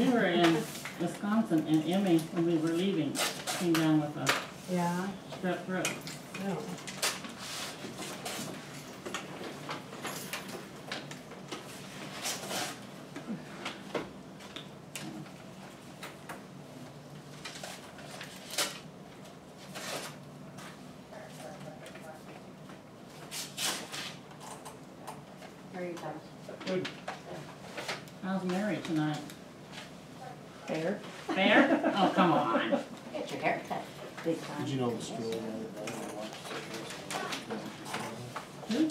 We were in Wisconsin and Emmy, when we were leaving, came down with a strep throat. Oh. Good. How's Mary tonight? Fair. Fair? Oh, come on. Get your hair cut. Big time. Did you know the story? Who?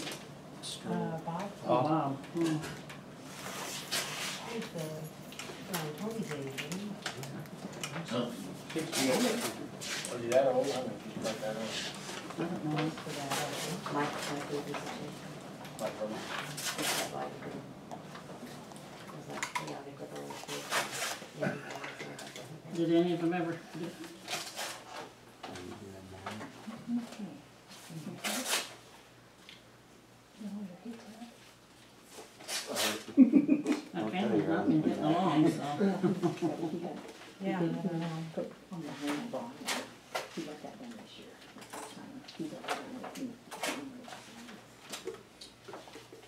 Bob. Oh, wow. Hmm. He's Toby's age, isn't he? Oh. 68. Was he that old? I mean, he's like that old. I don't know. Most of that, I think. My baby's age. Like, It's that like, was that chaotic with all the kids? Did any of them ever? That family's not been getting along, so. Yeah, I don't know. Put on the hand bond. He got that done this year. He got that done.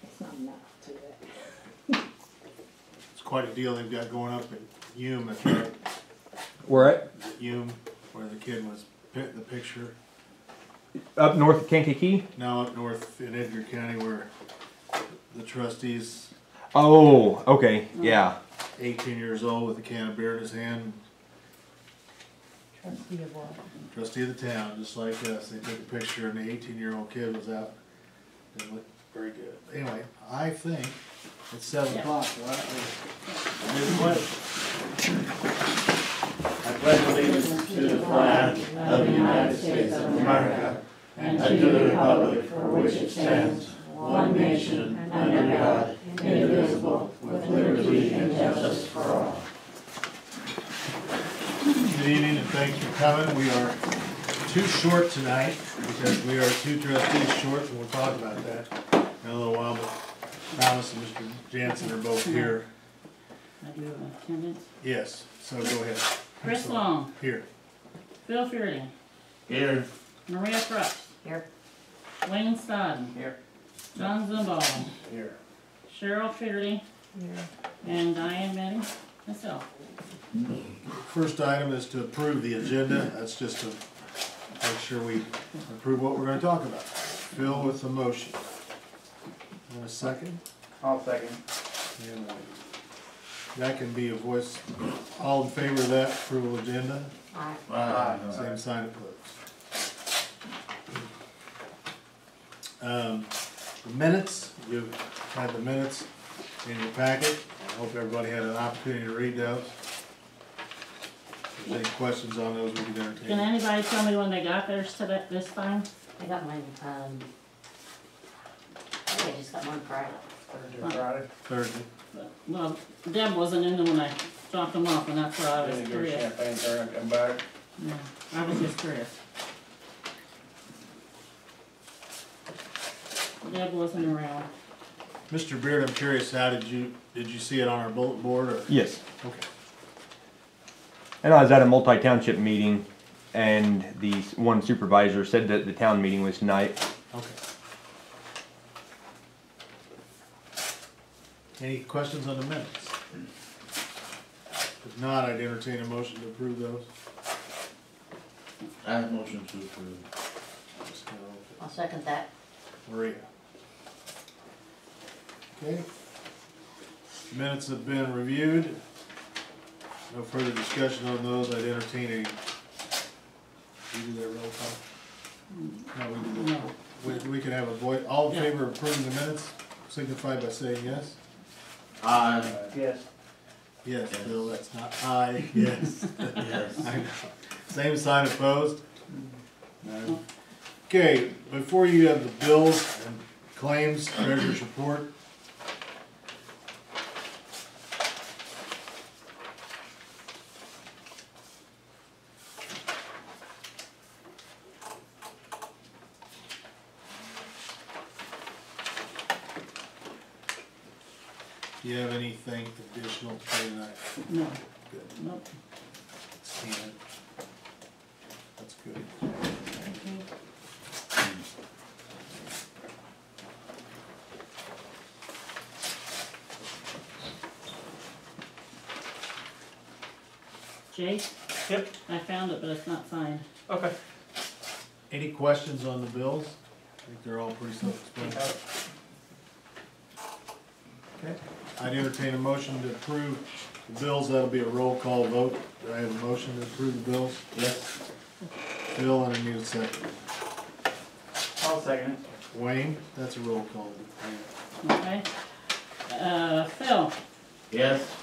It's not enough to it. it's quite a deal they've got going up in Hume, if you Where at? Hume, where the kid was, the picture. Up north of Kankakee? Now up north in Edgar County where the trustees, Oh, okay, yeah. 18 years old with a can of beer in his hand, Trustee of what? trustee of the town, just like us. They took a picture and the 18-year-old kid was out. Didn't look very good. Anyway, I think it's 7 o'clock. I pledge allegiance to the flag of the United States of America and to the republic for which it stands, one nation, under God, indivisible, with liberty and justice for all. Good evening and thanks for coming. We are too short tonight because we are 2 trustees short, and we'll talk about that in a little while. But Thomas and Mr. Jansen are both here. I do have attendance. Yes, so go ahead. Chris Long, Here. Phil Fearley, Here. Maria Crutch, Here. Wayne Stodden, Here. John Zumbaugh, Here. Cheryl Fearley, Yeah. and Diane Benning, myself. First item is to approve the agenda. That's just to make sure we approve what we're going to talk about. Phil with the motion. And a second? I'll second. And Wayne. That can be a voice. All in favor of that approval agenda? Aye. Same sign opposed. The minutes, you've had the minutes in your packet. I hope everybody had an opportunity to read those. If there's any questions on those, we can entertain. Can anybody tell me when they got theirs today, this time? I got mine, I think I just got one Friday. Thursday or Friday. Thursday. Well, Deb wasn't in there when I dropped them off, and that's why I was Then you go curious. champagne turn and come back. Yeah, I was just curious. Deb wasn't around. Mr. Beard, I'm curious, how did you see it on our bulletin board or? Yes. Okay. And I was at a multi-township meeting, and the one supervisor said that the town meeting was tonight. Okay. Any questions on the minutes? If not, I'd entertain a motion to approve those. I have motion to approve. I'll second that. Maria. Okay. Minutes have been reviewed. No further discussion on those. I'd entertain a. You do that roll call? No, we do that. We can have a voice. All in favor of approving the minutes, signify by saying yes. Aye. Yes. Yes, Bill, that's not aye, yes. Yes. I know. Same sign opposed? No. Okay, before you have the bills and claims, treasurer's report. Do you have anything additional to say tonight? No, Good. nope. See it. That's good. Jake? Yep. I found it, but it's not signed. Okay. Any questions on the bills? I think they're all pretty self-explanatory. Okay. I'd entertain a motion to approve the bills. That'll be a roll call vote. Do I have a motion to approve the bills? Yes. Phil, and I need a second. I'll second it. Wayne, that's a roll call. Okay. Phil? Yes.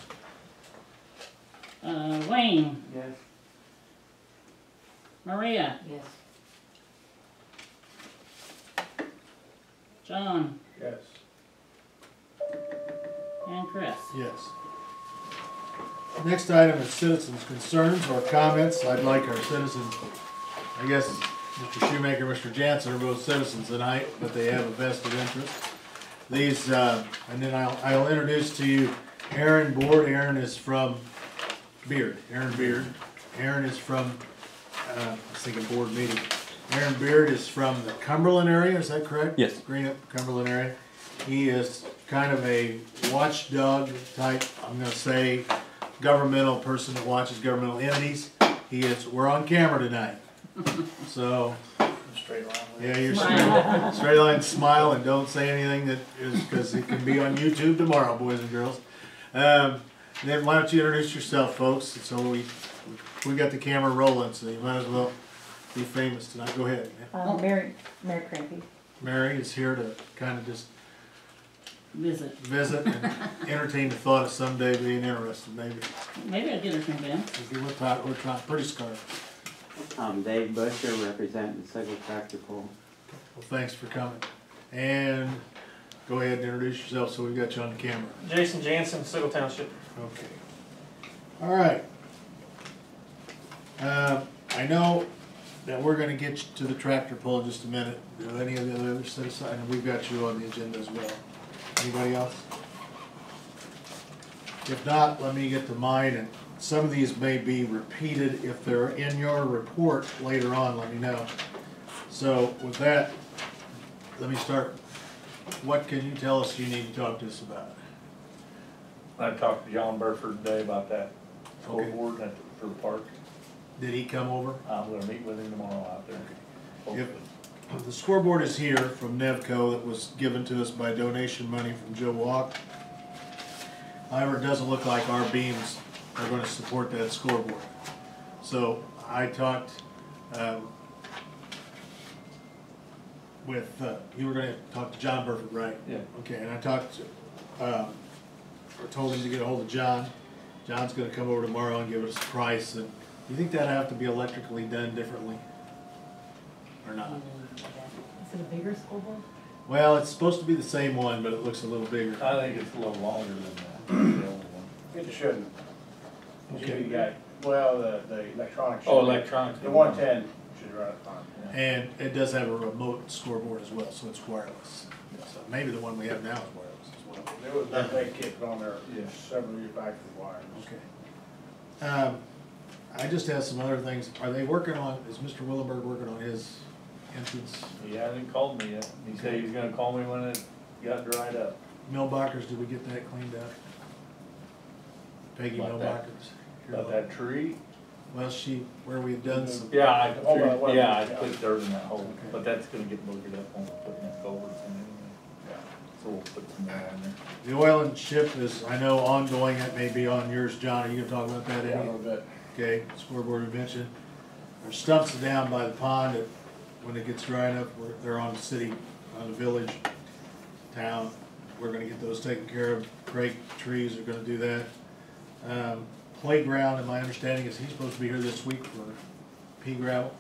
Wayne? Yes. Maria? Yes. John? Yes. And Chris? Yes. Next item is citizens' concerns or comments. I'd like our citizens, I guess Mr. Shoemaker, Mr. Jansen are both citizens tonight, but they have a vested interest. These, and then I'll introduce to you Aaron Board. Aaron is from Beard. Aaron Beard. Aaron is from, I was thinking board meeting. Aaron Beard is from the Cumberland area, is that correct? Yes. Greenup, Cumberland area. He is kind of a watchdog type, I'm gonna say, governmental person that watches governmental entities. We're on camera tonight. So, Straight line. yeah, you're Smile. straight line, smile, and don't say anything that is, because it can be on YouTube tomorrow, boys and girls. Then why don't you introduce yourself, folks? So we got the camera rolling, so you might as well be famous tonight. Go ahead. Mary Crampy. Mary is here to kind of just Visit. and entertain the thought of someday being interested, maybe. Maybe I'll get her convinced. We're trying, pretty scarred. I'm Dave Busher, representing Sigel Tractor Pull. Well, thanks for coming. And go ahead and introduce yourself so we've got you on the camera. Jason Jansen, Sigel Township. Okay. All right. I know that we're gonna get you to the tractor pull in just a minute. Do any of the other citizens, and we've got you on the agenda as well. Anybody else? If not, let me get to mine, and some of these may be repeated. If they're in your report later on, let me know. So with that, let me start. What can you tell us you need to talk to us about? I talked to John Burford today about that Okay. scoreboard for the park. Did he come over? I'm gonna meet with him tomorrow out there. Yep. The scoreboard is here from Nevco that was given to us by donation money from Joe Walk. However, it doesn't look like our beams are going to support that scoreboard. So I talked with, you were going to talk to John Burford, right? Yeah. Okay, and I talked to, told him to get a hold of John. John's going to come over tomorrow and give us a price. And do you think that'll have to be electrically done differently or not? Is it a bigger scoreboard? Well, it's supposed to be the same one, but it looks a little bigger. I think it's a little longer than the old one. It shouldn't. Okay. Well, the electronics. Oh, electronics. The 110 should run it fine. And it does have a remote scoreboard as well, so it's wireless. So maybe the one we have now is wireless as well. There was that big kit on there several years back for wires. Okay. I just have some other things. Are they working on, is Mr. Willenberg working on his entrance? He hasn't called me yet. He said he's gonna call me when it got dried up. Millbachers, did we get that cleaned up? Peggy About that? Millbachers? About that tree? Well, where we had done some, Yeah, I Yeah, I put dirt in that hole, Okay. but that's gonna get boogered up when we're putting that culverts in anyway. So we'll put some more on there. the oil and chip is, I know, ongoing. That may be on yours, John. Are you gonna talk about that, Yeah, a Eddie? little bit. Okay, scoreboard invention. There's stumps down by the pond that, when it gets dry enough, they're on the city, on the village, town. We're gonna get those taken care of. Crake trees are gonna do that. Playground, and my understanding is he's supposed to be here this week for pea gravel.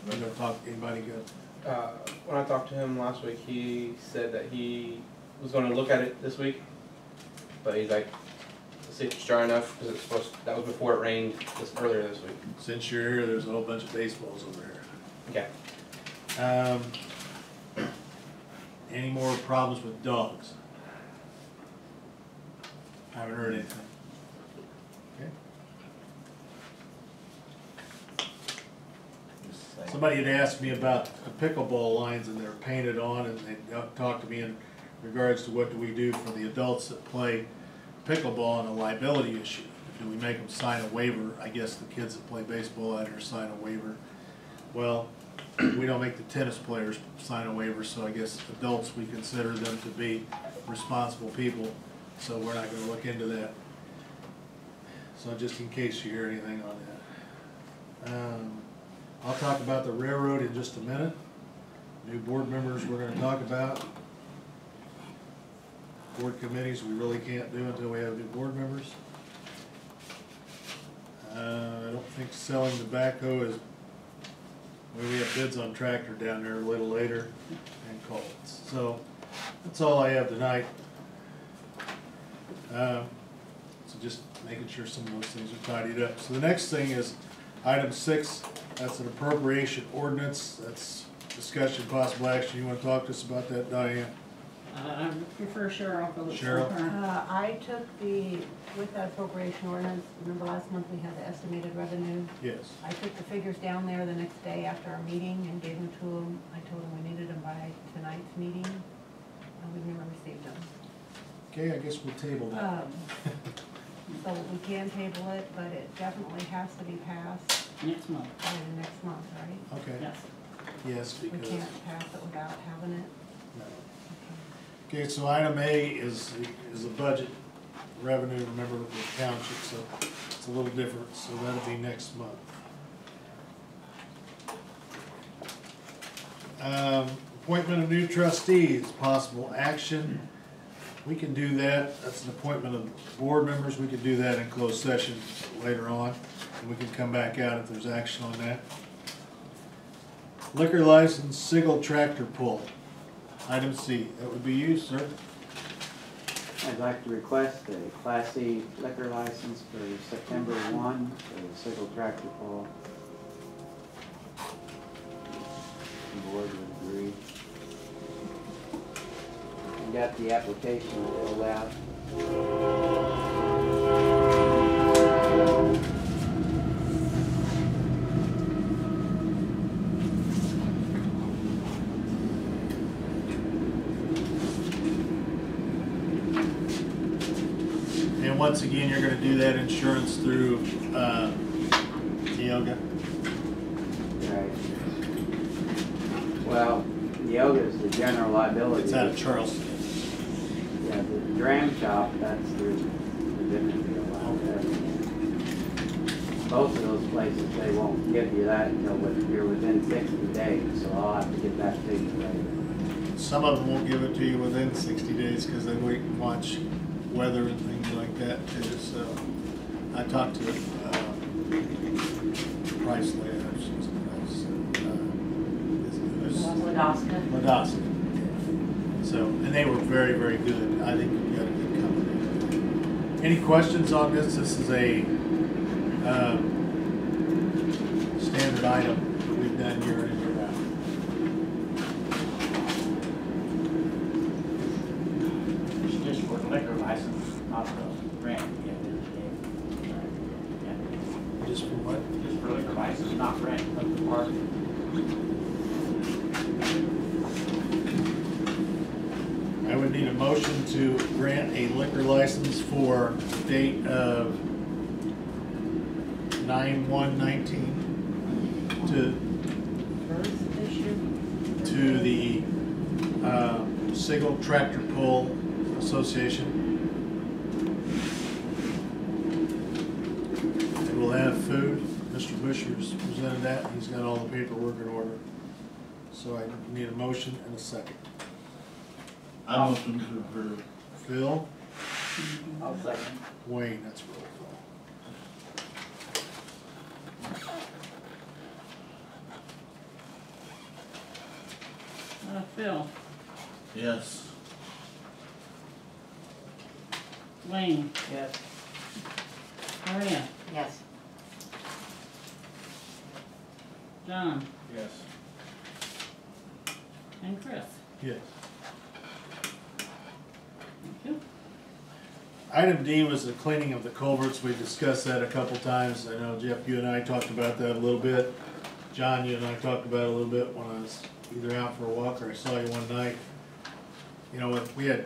We're gonna talk, anybody good? When I talked to him last week, he said that he was going to look at it this week, but he's like, let's see if it's dry enough, because it's supposed, that was before it rained earlier this week. Since you're here, there's a whole bunch of baseballs over here. Okay. Any more problems with dogs? I haven't heard anything. Okay. Somebody had asked me about the pickleball lines, and they're painted on, and they talked to me in regards to what do we do for the adults that play pickleball and a liability issue. Do we make them sign a waiver? I guess the kids that play baseball out here sign a waiver. Well, we don't make the tennis players sign a waiver, so I guess adults, we consider them to be responsible people, so we're not gonna look into that. So just in case you hear anything on that. I'll talk about the railroad in just a minute. New board members we're gonna talk about. Board committees we really can't do until we have new board members. I don't think selling tobacco is, we have bids on tractor down there a little later and Colts. So that's all I have tonight. So just making sure some of those things are tidied up. So the next thing is item 6, that's an appropriation ordinance. That's discussion, possible action. You want to talk to us about that, Diane? I prefer Cheryl. Cheryl? I took with that appropriation ordinance, remember last month we had the estimated revenue? Yes. I took the figures down there the next day after our meeting and gave them to them. I told them we needed them by tonight's meeting. We've never received them. Okay, I guess we'll table that. So we can table it, but it definitely has to be passed Next month. by the next month, right? Okay. Yes. Yes, We because. can't pass it without having it. No. Okay, so item A is the budget revenue, remember, with the township, so it's a little different, so that'll be next month. Appointment of new trustees, possible action. We can do that, that's an appointment of board members, we can do that in closed session later on, and we can come back out if there's action on that. Liquor license, Sigel tractor pull. Item C, that would be you, sir. I'd like to request a Class C liquor license for September 1 for the Sigel tractor pull. The board would agree. I got the application filled out. And once again, you're gonna do that insurance through, Yoga. Right. Well, Yoga is the general liability. It's out of Charleston. Yeah, the dram shop, that's through the different deal. Both of those places, they won't give you that until you're within 60 days, so I'll have to get that to you later. Some of them won't give it to you within 60 days because they wait and watch weather and things like that too. So I talked to Price later. Ladowska. So, and they were very, very good. I think we got a good company. Any questions on this? This is a standard item that we've done year in, year out. It's just for the liquor license, not the rent. Just for what? Just for liquor license, not rent of the park. I would need a motion to grant a liquor license for the date of 9/1/19 to the Sigel Tractor Pull Association. And we'll have food. Mr. Busher's presented that. He's got all the paperwork in order. So I need a motion and a second. I motion to approve. Phil? I'll second. Wayne, that's roll call. Phil, Yes. Wayne, Yes. Maria, Yes. John, Yes. and Chris. Yes. Thank you. Item D was the cleaning of the culverts. We discussed that a couple times. I know Jeff, you and I talked about that a little bit. John, you and I talked about it a little bit when I was either out for a walk or I saw you one night. You know, we had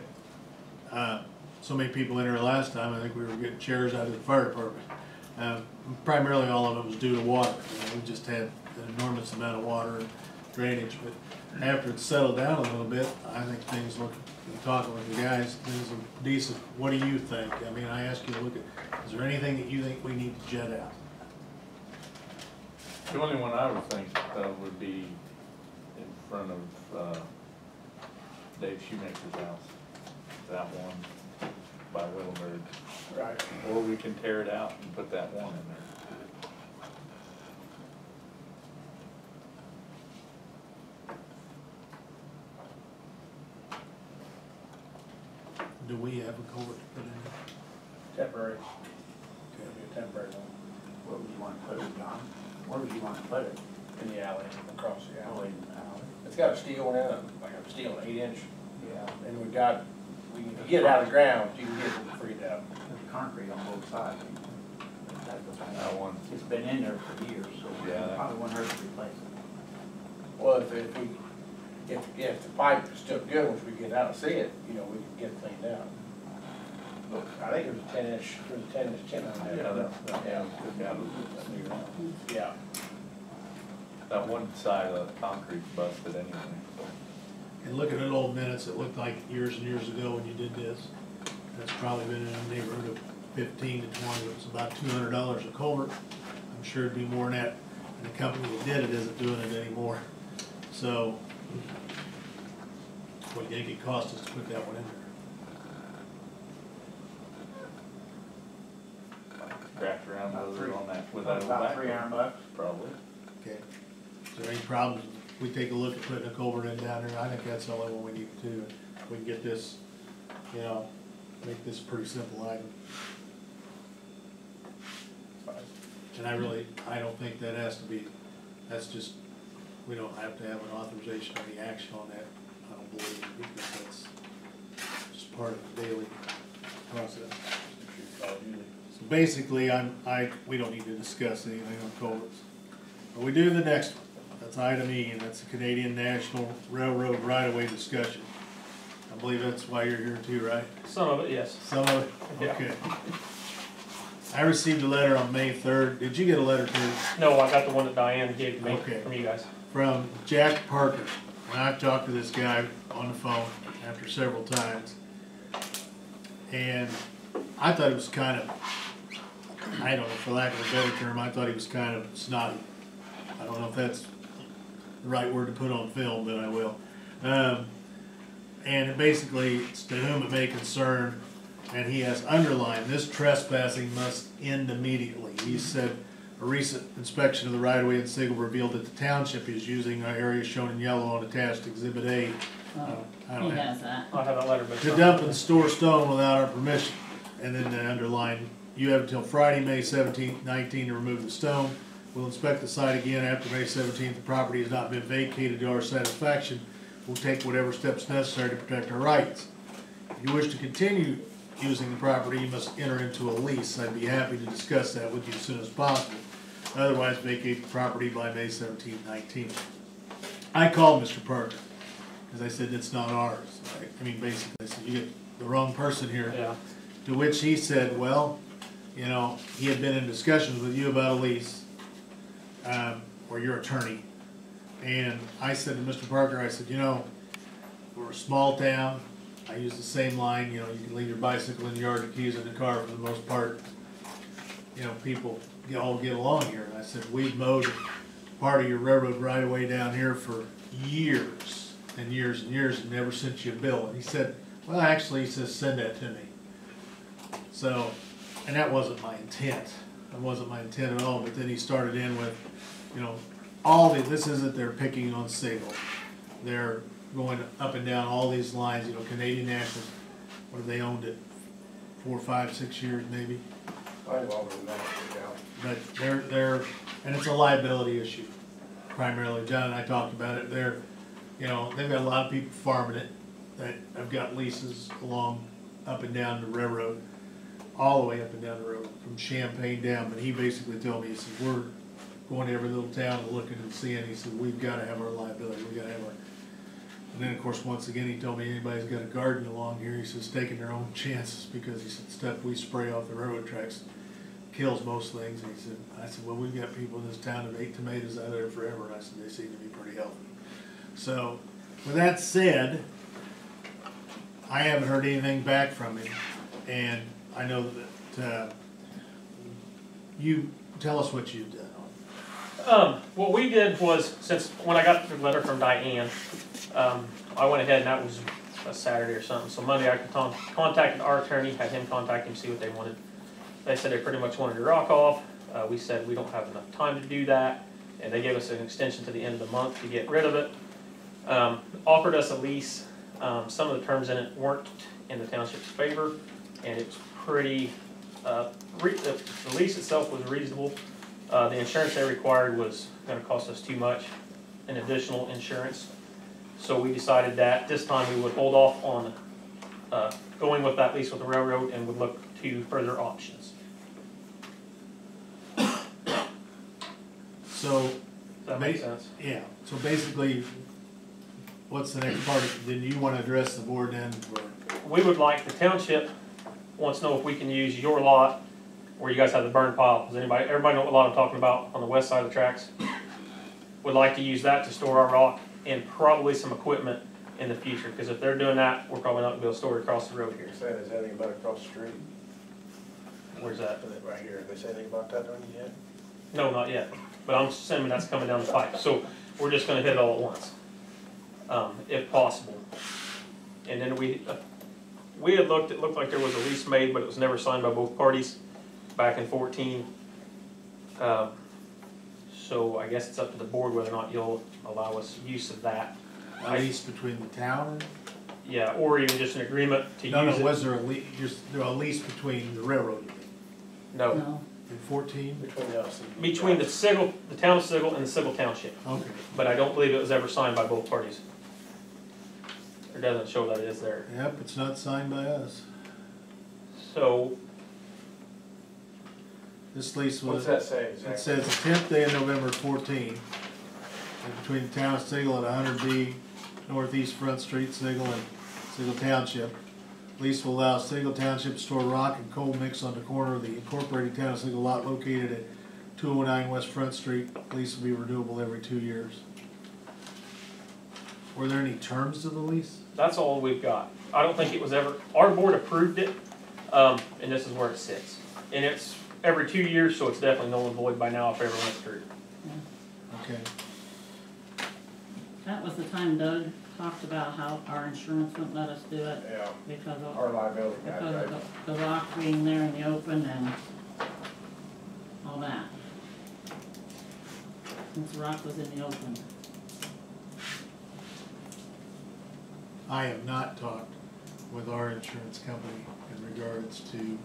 so many people in here last time, I think we were getting chairs out of the fire department. Primarily all of it was due to water. You know, we just had an enormous amount of water and drainage, but after it's settled down a little bit, I think things look, talking with the guys, things are decent. What do you think? I mean, I asked you to look at, is there anything that you think we need to jet out? The only one I would think of would be in front of Dave Shoemaker's house, that one by Willenberg. Right. Or we can tear it out and put that one in there. Do we have a culvert to put in there? Temporary. It'll be a temporary one. Where would you want to put it, John? Where would you want to put it? In the alley, across the Oh, alley. in the alley. It's got a steel in it, like a steel 8-inch, Yeah, and we got, we can get it out of the ground, you can get it freed out. there's concrete on both sides. That one. It's been in there for years, so Yeah, that- probably wouldn't hurt to replace it. Well, if the pipe is still good, once we get out and see it, you know, we can get it cleaned out. But I think it was a 10-inch, there's a 10-inch tin on there. Yeah, Yeah. That one side of the concrete's busted anyway. And looking at old minutes, it looked like years and years ago when you did this, that's probably been in the neighborhood of 15 to 20. It was about $200 a culvert. I'm sure it'd be more than that. And the company that did it isn't doing it anymore. So, what do you think it cost us to put that one in there? Cracked around with it on that, with that old About back. $300. Probably. Okay. Is there any problems if we take a look at putting a culvert in down there? I think that's the only one we need to do. We can get this, you know, make this a pretty simple item. And I don't think that has to be, that's just, we don't have to have an authorization or any action on that, I don't believe, because that's just part of the daily process. So basically, we don't need to discuss anything on culverts. But we do the next one, that's item E, and that's the Canadian National Railroad right-of-way discussion. I believe that's why you're here too, right? Some of it, yes. Some of it? Yeah. Okay. I received a letter on May 3rd. Did you get a letter too? No, I got the one that Diane gave to me Okay. from you guys. From Jack Parker. And I talked to this guy on the phone after several times. And I thought it was kind of, I don't know, for lack of a better term, I thought he was kind of snotty. I don't know if that's the right word to put on film, but I will. And basically, it's to whom it may concern, and he has underlined, this trespassing must end immediately. He said, a recent inspection of the right-of-way in Sigel revealed that the township is using an area shown in yellow on attached Exhibit A. I don't He have has that. I have that letter, but. to dump and store stone without our permission. And then they underline, you have until Friday, May 17th, 19 to remove the stone. We'll inspect the site again after May 17th. The property has not been vacated to our satisfaction. We'll take whatever steps necessary to protect our rights. If you wish to continue using the property, you must enter into a lease. I'd be happy to discuss that with you as soon as possible. Otherwise, vacate the property by May 17th, 19. I called Mr. Parker, because I said, it's not ours. I mean, basically, I said, you get the wrong person here. Yeah. To which he said, well, you know, he had been in discussions with you about a lease, or your attorney. And I said to Mr. Parker, I said, you know, we're a small town. I use the same line, you know, you can leave your bicycle in the yard, your keys in the car for the most part. You know, people all get along here. And I said, we've mowed part of your railroad right away down here for years and years and years and never sent you a bill. And he said, well, actually, he says, send that to me. So, and that wasn't my intent. That wasn't my intent at all. But then he started in with, you know, this isn't they're picking on Sigel. They're going up and down all these lines, you know, Canadian National, what have they owned it? 4, 5, 6 years maybe? Probably longer than that, yeah. But they're, and it's a liability issue, primarily. John and I talked about it. They're, you know, they've got a lot of people farming it that have got leases along, up and down the railroad. all the way up and down the road, from Champaign down, but he basically told me, he said, we're going to every little town and looking and seeing, he said, we've gotta have our liability, we gotta have our, and then of course, once again, he told me anybody's got a garden along here, he says, taking their own chances, because he said, stuff we spray off the railroad tracks kills most things, and he said, I said, well, we've got people in this town that ate tomatoes out of there forever, and I said, they seem to be pretty healthy. So, with that said, I haven't heard anything back from him, and I know that, you, tell us what you've done. What we did was, since when I got the letter from Diane, I went ahead and that was a Saturday or something, so Monday I contacted our attorney, had him contact him, see what they wanted. They said they pretty much wanted to rock off. We said we don't have enough time to do that, and they gave us an extension to the end of the month to get rid of it. Offered us a lease. Some of the terms in it weren't in the township's favor, and it's pretty, the lease itself was reasonable. The insurance they required was gonna cost us too much, an additional insurance. So we decided that this time we would hold off on going with that lease with the railroad and would look to further options. So, Does that make sense? yeah, so basically, what's the next part? Then you wanna address the board then for? We would like, the township wants to know if we can use your lot where you guys have the burn pile. Does everybody know what lot I'm talking about on the west side of the tracks? Would like to use that to store our rock and probably some equipment in the future, because if they're doing that, we're probably not gonna be able to store it across the road here. Say, is anything about across the street? Where's that? Right here, they say anything about that one yet? No, not yet, but I'm assuming that's coming down the pipe, so we're just gonna hit it all at once, if possible. And then we had looked, it looked like there was a lease made, but it was never signed by both parties back in 14. So I guess it's up to the board whether or not you'll allow us use of that. A lease between the town? Yeah, or even just an agreement to use it. No, was there a lease between the railroad? No. No. In 14? Between us and. Between the town of Sigel and the Sigel Township. Okay. But I don't believe it was ever signed by both parties. It doesn't show that it is there. Yep, it's not signed by us. So, This lease was. What's that say exactly? It says the 10th day of November 14, and between the town of Sigel at 100B Northeast Front Street, Sigel and Sigel Township. Lease will allow Sigel Township to store rock and coal mix on the corner of the incorporated town of Sigel lot located at 209 West Front Street. Lease will be renewable every 2 years. Were there any terms to the lease? that's all we've got. I don't think it was ever, our board approved it, and this is where it sits. And it's every 2 years, so it's definitely null and void by now if it ever went through. Okay. That was the time Doug talked about how our insurance wouldn't let us do it Yeah, because our liability. of the rock being there in the open and all that. Since the rock was in the open. I have not talked with our insurance company in regards to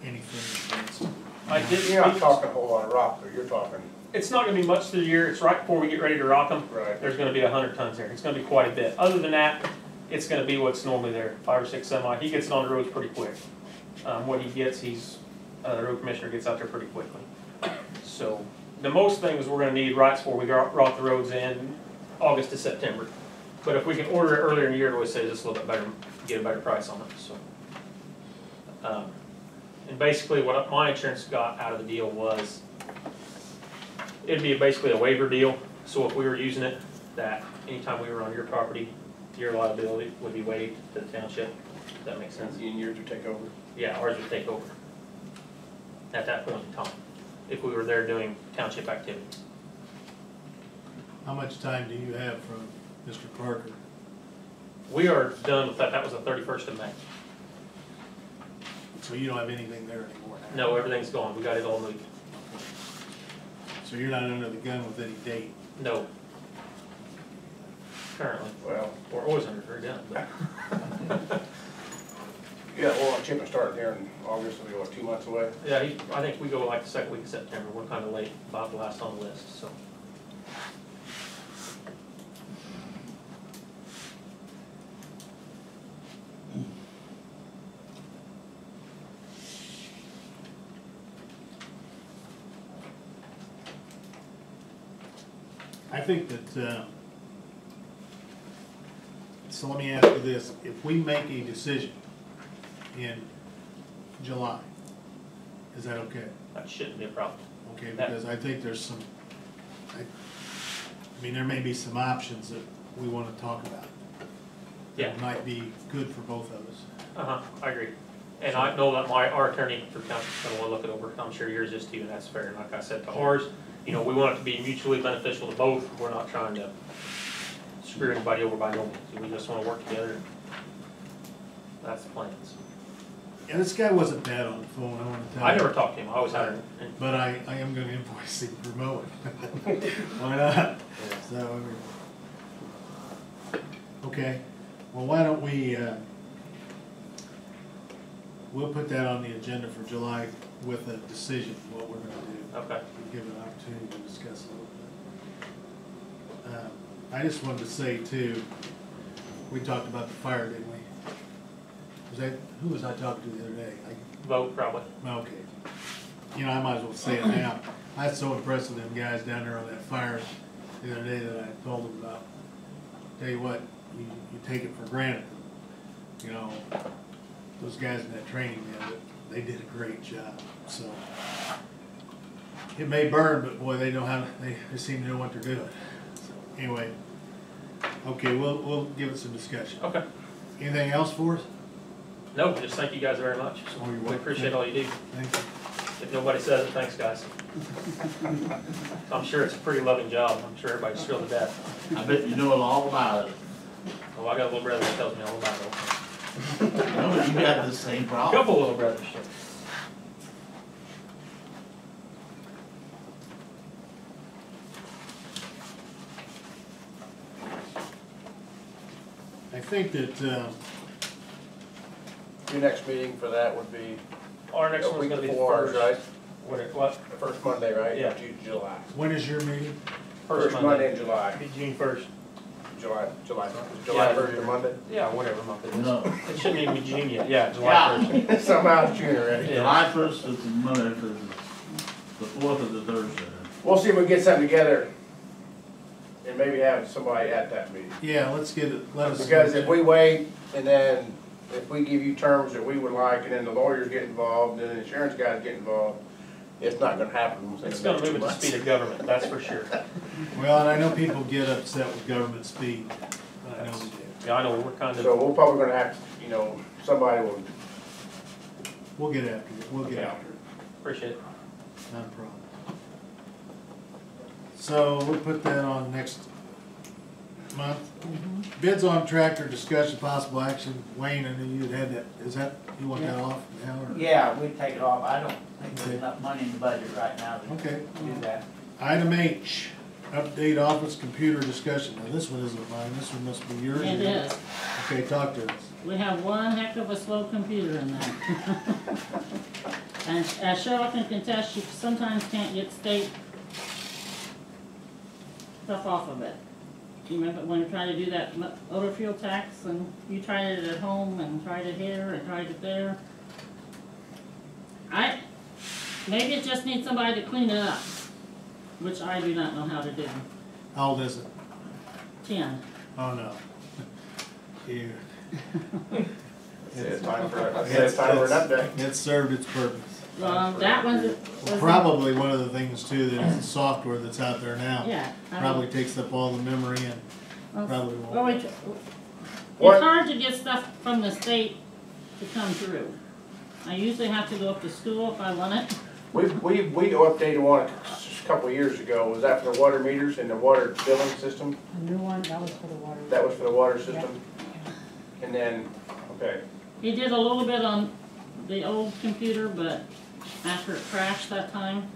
anything against. I did. You're not talking a whole lot of rock, though, you're talking. It's not gonna be much through the year, it's right before we get ready to rock them. Right. There's gonna be 100 tons there, it's gonna be quite a bit. Other than that, it's gonna be what's normally there, 5 or 6 semi. He gets it on the roads pretty quick. What he gets, the road commissioner gets out there pretty quickly. So, the most things we're gonna need right before we rock the roads in August to September. But if we can order it earlier in the year, it always says it's a little bit better, get a better price on it, so. And basically what my insurance got out of the deal was, it'd be basically a waiver deal, so if we were using it, that anytime we were on your property, your liability would be waived to the township. Does that make sense? And yours would take over? Yeah, ours would take over at that point in time, if we were there doing township activities. How much time do you have from Mr. Parker? We are done with that, that was the 31st of May. So you don't have anything there anymore now? No, everything's gone, we got it all moved. So you're not under the gun with any date? No. Currently. Well. We're always under her gun, but. Yeah, well, our chipping starting here in August, will be what, 2 months away? Yeah, I think we go like the second week of September, we're kinda late, about the last on the list, so. I think that, so let me ask you this, if we make a decision in July, is that okay? That shouldn't be a problem. Okay, because I think there's some, I mean, there may be some options that we want to talk about. Yeah. That might be good for both of us. Uh-huh, I agree. And I know that our attorney for council is gonna wanna look it over. I'm sure yours is too, and that's fair. And like I said, to ours, you know, we want it to be mutually beneficial to both. We're not trying to screw anybody over by no means. We just wanna work together. That's the plans. Yeah, this guy wasn't bad on the phone, I want to tell you. I never talked to him. I always had her. But I am gonna invoice him for mowing. Why not? So, I mean, okay, well, why don't we, we'll put that on the agenda for July with a decision, what we're gonna do. Okay. We'll give an opportunity to discuss a little bit. I just wanted to say too, we talked about the fire, didn't we? Who was I talking to the other day? Vote, probably. Okay. You know, I might as well say it now. I was so impressed with them guys down there on that fire the other day that I told them about. Tell you what, you take it for granted. You know, those guys in that training, man, they did a great job. So it may burn, but boy, they know how. They seem to know what they're doing. So, anyway, okay, we'll give it some discussion. Okay. Anything else for us? No, just thank you guys very much. We appreciate all you do. Thank you. If nobody says it, thanks, guys. I'm sure it's a pretty loving job. I'm sure everybody's thrilled to death. I bet you know all about it. Oh, I got a little brother that tells me all about it. No, you got the same A problem. couple little brothers. I think that, Your next meeting for that would be Our next a one's week gonna be the before ours, first. right? What? The first Monday, right? Yeah. July. when is your meeting? First Monday in July. Be June 1st. July Yeah. 1st or Monday? Yeah, whatever month it is. No. It shouldn't even be June yet. Yeah, July 1st. Somehow it's June already. Yeah. July 1st is the Monday, the 4th is the Thursday. We'll see if we can get something together and maybe have somebody at that meeting. Yeah, let's get it, let us. Because if we wait and then if we give you terms that we would like and then the lawyers get involved and the insurance guys get involved, it's not gonna happen. It's gonna move at the speed of government, that's for sure. Well, and I know people get upset with government speed. I know they do. Yeah, I know, we're kind So of, we're probably gonna have, you know, somebody will, We'll get after it, we'll get Okay. after it, appreciate it. not a problem. So we'll put that on next month. Bids on tractor, discussion, possible action. Wayne, I knew you had that, you want that off now or? Yeah, we'd take it off. I don't think Okay. there's enough money in the budget right now to Okay. do that. Item H, update office computer discussion. Now this one isn't mine, this one must be yours. It is. Okay, talk to us. We have one heck of a slow computer in there. And as Cheryl can contest, you sometimes can't get state stuff off of it. You remember when we tried to do that motor fuel tax and you tried it at home and tried it here and tried it there? Maybe it just needs somebody to clean it up, which I do not know how to do. How old is it? 10. Oh, no. Yeah. it's time for an update. It served its purpose. That one's. Probably one of the things too, that is the software that's out there now. Yeah. Probably takes up all the memory and probably Well, won't. it's hard to get stuff from the state to come through. I usually have to go up to school if I want it. We updated one a couple of years ago. Was that for the water meters and the water billing system? A new one, that was for the water. That was for the water system? And then, okay. He did a little bit on the old computer, but after it crashed that time,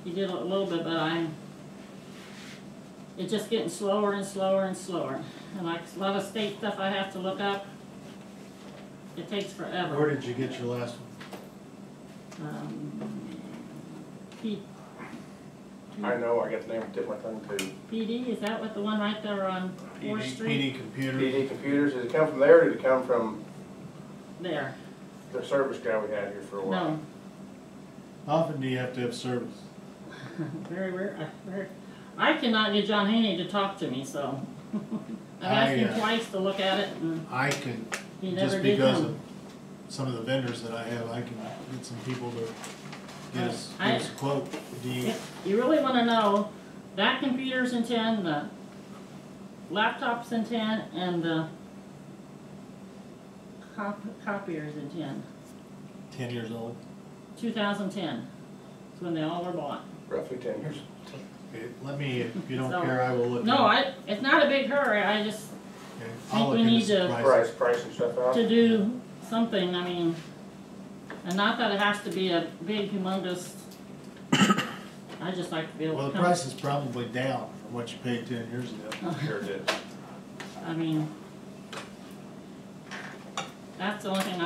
he did a little bit, but it's just getting slower and slower and slower. And like a lot of state stuff I have to look up, it takes forever. Where did you get your last one? I know, I got the name of my thing too. PD, is that what the one right there on 4th Street? PD Computers. PD Computers, did it come from there or did it come from There. the service guy we had here for a while? No. How often do you have to have service? Very rare. I cannot get John Haney to talk to me, so. I've asked him twice to look at it and I can, he never just did because come. of some of the vendors that I have, I can get some people to get us I- a quote. Do you, If you really wanna know, that computer's in 10, the laptop's in 10, and the copier's in 10. 10 years old? 2010 is when they all were bought. Roughly 10 years. Okay, let me, if you don't So- care, I will look. No, at it. it's not a big hurry, I just Okay, think I'll look we into need some to- prices. Price and stuff out. to do something, I mean, and not that it has to be a big humongous, I just like to be able Well, to the come. price is probably down from what you paid 10 years ago. Sure did. I mean, that's the only thing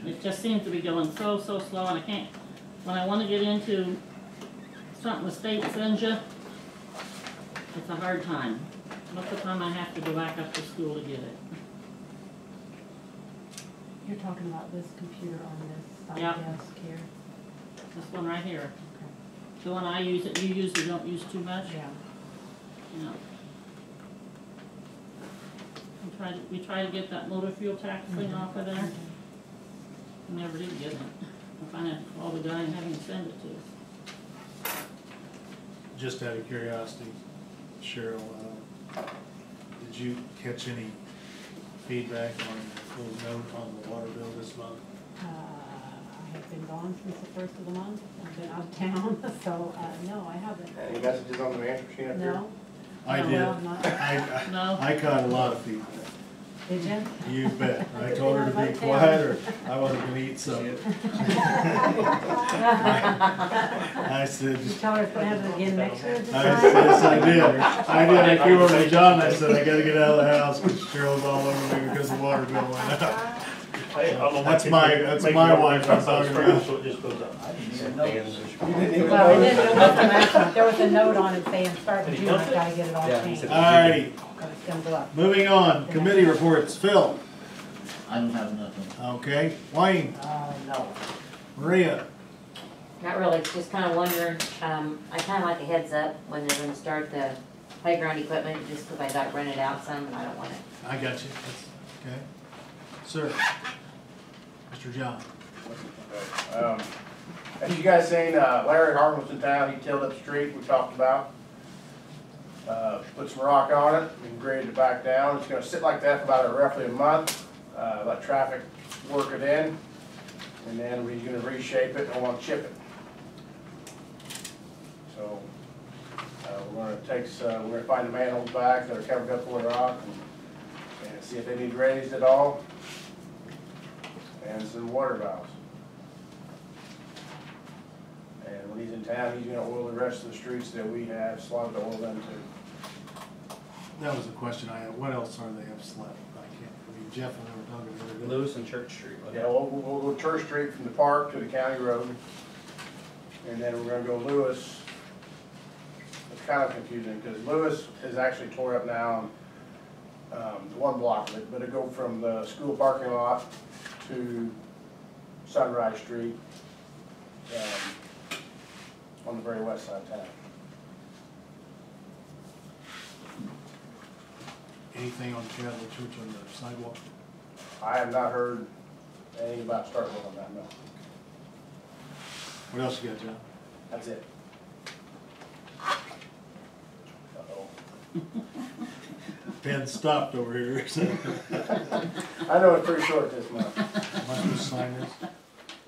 it just seems to be going so slow, and I can't, when I wanna get into something the state sends you, it's a hard time. Most of the time I have to go back up to school to get it. You're talking about this computer on this side Yep. desk here? This one right here, Okay. the one I use that you usually don't use too much, Yeah. you know. We tried to get that motor fuel tax thing off of there. We never did get it. I find out all the guy and having to send it to us. Just out of curiosity, Cheryl, did you catch any feedback on the little note on the water bill this month? I have been gone since the first of the month. I've been out of town, so, no, I haven't. Any messages on the answer machine up here? No? I No, did. well, not- No. I caught a lot of feedback. Did you? You bet. I told her to be Right there. quiet or I wasn't gonna eat something. I said, You tell her it's gonna happen again next year this time? yes, I did. I did. I came over to John and I said, I gotta get out of the house because Cheryl's all over me because the water bill went up. That's my wife I'm talking about. So it just goes up. Well, it didn't, there was a note on it saying, starting June, I gotta get it all Yeah, he changed. said- Alrighty, But it's gonna go up. moving on. Committee reports. Phil. I don't have nothing. Okay. Wayne. No, Maria. not really, it's just kinda wondering, I kinda like a heads up when they're gonna start the playground equipment, just cause I got rented out some and I don't want it. I got you. That's, okay. Sir. Mr. John. As you guys seen, Larry Hartman's in town, he tilled up the street we talked about. Put some rock on it and graded it back down. It's gonna sit like that for about roughly a month. Let traffic work it in. And then we're gonna reshape it and we'll chip it. So, we're gonna find the manholes back that are covered up with rock and see if they need raised at all. And some water valves. And when he's in town, he's gonna oil the rest of the streets that we have slotted oil them to. That was a question I had. What else are they have slept? I can't, I mean, Jeff and I were talking the other day. Lewis and Church Street. wasn't Yeah, it? we'll go Church Street from the park to the county road. And then we're gonna go Lewis. It's kind of confusing because Lewis is actually tore up now, one block of it, but it go from the school parking lot to Sunrise Street, on the very west side of town. Anything on Catholic Church on the sidewalk? I have not heard anything about starting on that, no. What else you got, John? That's it. Uh-oh. Pen stopped over here. So I know it's pretty short this month. must we sign this?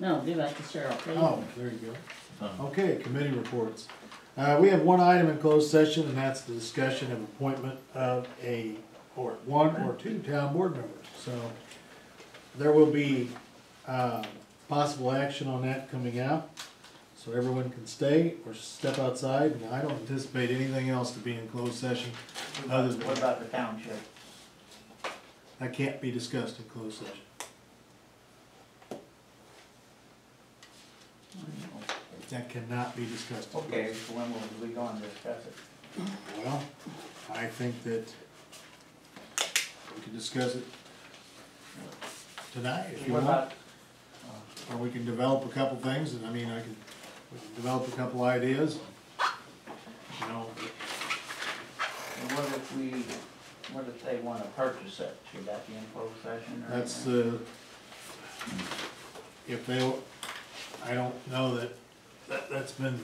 No, give that to Cheryl, please. Oh, there you go. Okay, committee reports. We have one item in closed session, and that's the discussion of appointment of one or two town board members. So there will be possible action on that coming out, so everyone can stay or step outside. And I don't anticipate anything else to be in closed session other than What about the township? that can't be discussed in closed session. That cannot be discussed. in Okay, closed so when will we go and discuss it? session. Well, I think that we can discuss it tonight if you What want. about, Or we can develop a couple things, and I mean, we can develop a couple ideas. you know, And what if they wanna purchase it? Should that be in closed session or? that's anything? if they, I don't know that's been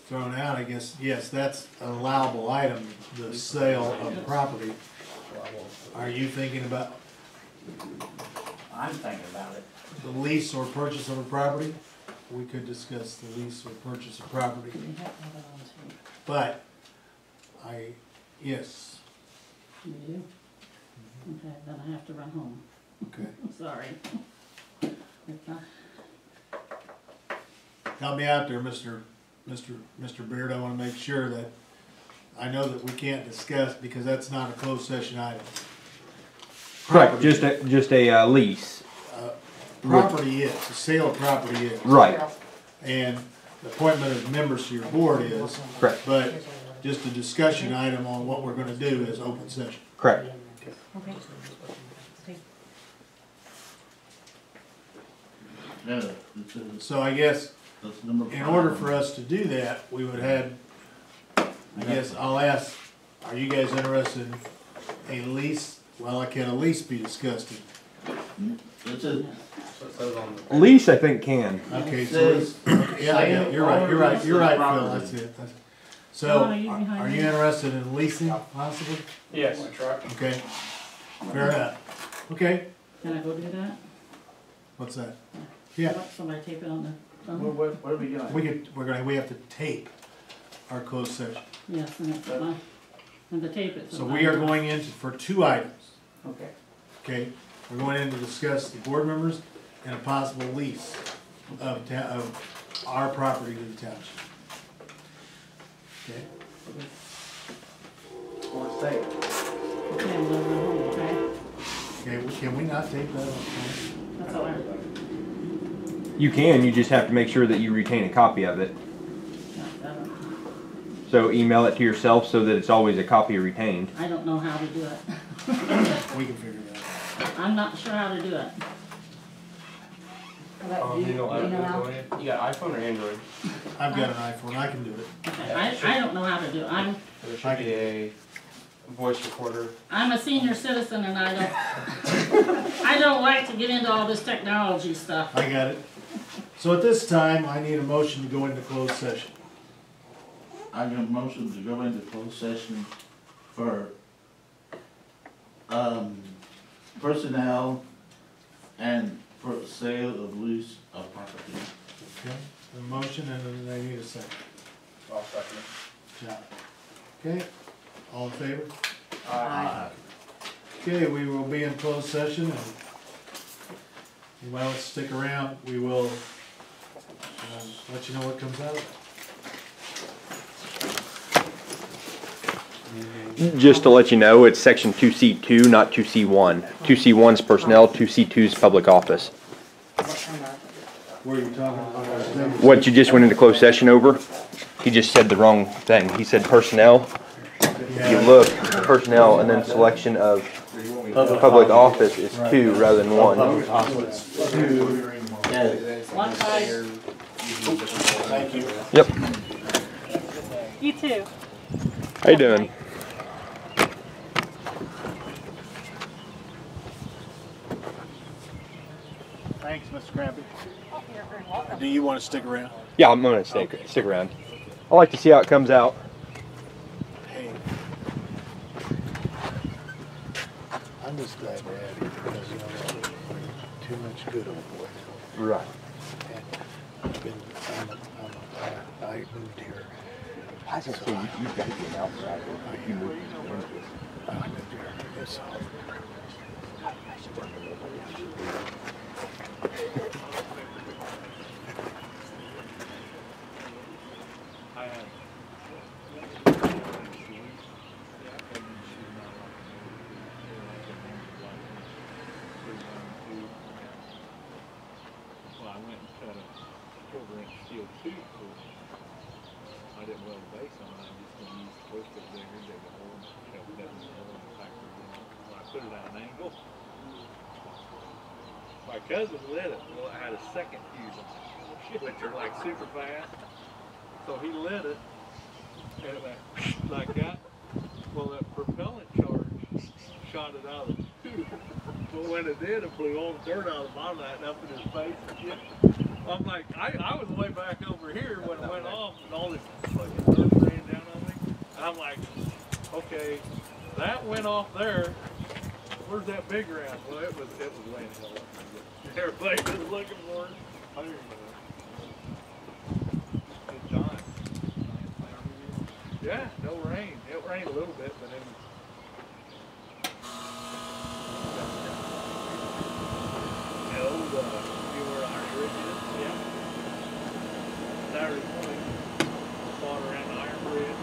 thrown out, I guess, yes, that's an allowable item, the sale of property. Are you thinking about I'm thinking about it. the lease or purchase of a property? We could discuss the lease or purchase of property, We have to have it on tape. but yes, You do? Okay, then I have to run home. okay. I'm sorry. If not- Help me out there, Mr. Beard, I wanna make sure that, I know that we can't discuss, because that's not a closed session item. Correct, just a lease. Property is, the sale of property is. Right, And the appointment of members to your board is, correct, but just a discussion item on what we're gonna do is open session. correct. Okay. Yeah, it's So I guess, that's number five. in order for us to do that, we would have, I guess I'll ask, are you guys interested in a lease? Well, can a lease be discussed? It's a, So it says on the. Lease, I think, can. Okay, so let's, yeah, you're right, Phil, that's it. So, Donna, you behind are me? you interested in leasing possibly? Yes. My truck. Okay, fair enough. Okay, Can I go do that? what's that? Yeah, Somebody tape it on the phone? what are we doing? we have to tape our closed session. Yes, and it's my, and the tape it. So we are going into, for two items, Okay. okay? We're going in to discuss the board members and a possible lease of our property to the township. Okay? Let's say it. Okay, I'm gonna run home, okay? Okay, can we not tape that? That's all right. You can, you just have to make sure that you retain a copy of it. Yeah, So email it to yourself so that it's always a copy retained. I don't know how to do it. We can figure that out. I'm not sure how to do it. You got iPhone or Android? I've got an iPhone, I can do it. Okay, I don't know how to do it. There should be a voice recorder. I'm a senior citizen and I don't like to get into all this technology stuff. I got it. So at this time, I need a motion to go into closed session. I got a motion to go into closed session for, personnel and for sale of lease of property. Okay, a motion and then I need a second. I'll second it. John. Okay, all in favor? Aye. Okay, we will be in closed session and you might want to stick around. We will let you know what comes out of it. Just to let you know, it's section 2C2, not 2C1. 2C1's personnel, 2C2's public office. Where are you talking about? What you just went into closed session over, he just said the wrong thing. He said personnel. If you look, personnel and then selection of public office is 2 rather than 1. One side. Thank you. Yep. You too. How you doing? Thanks, Mr. Crampy. You're very welcome. Do you want to stick around? Yeah, I'm gonna stick around. I like to see how it comes out. Hey. I'm just glad we're out here because you know too much good old boy. Right. And I've been, I moved here. I was gonna say, you've got to be an outsider. You moved into this. I moved here. It's all. Well, I went and cut a 4-inch steel tube for it. I didn't weld the base on it, I just gonna use the twisted digger, dig a hole, shove it down in the hole, and factory it in. When I put it at an angle, my cousin lit it, well, it had a second fuse on it, which are like super fast. So he lit it, and it went like that. Well, that propellant charge shot it out of the tube. But when it did, it blew all the dirt out of the bottom of that and up in his face and shit. I'm like, I was way back over here when it went off and all this fucking dirt ran down on me. And I'm like, okay, that went off there. Where's that big round? Well, it was laying hell up. Everybody was looking for it. I didn't know. It's gone. Yeah, no rain. It rained a little bit, but then the old, you where Iron Bridge is? Yeah. Saturday morning, fought around the Iron Bridge,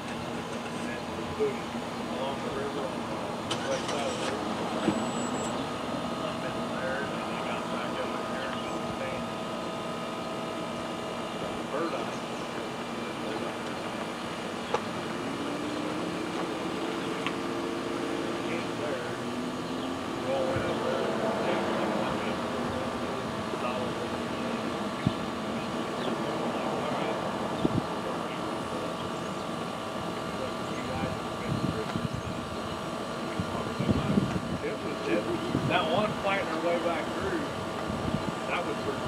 and then we pushed along the river on the west side of the river. I've been there, and then I got back up in there and was staying. Bird eye. That one fighting our way back through, that was pretty cool.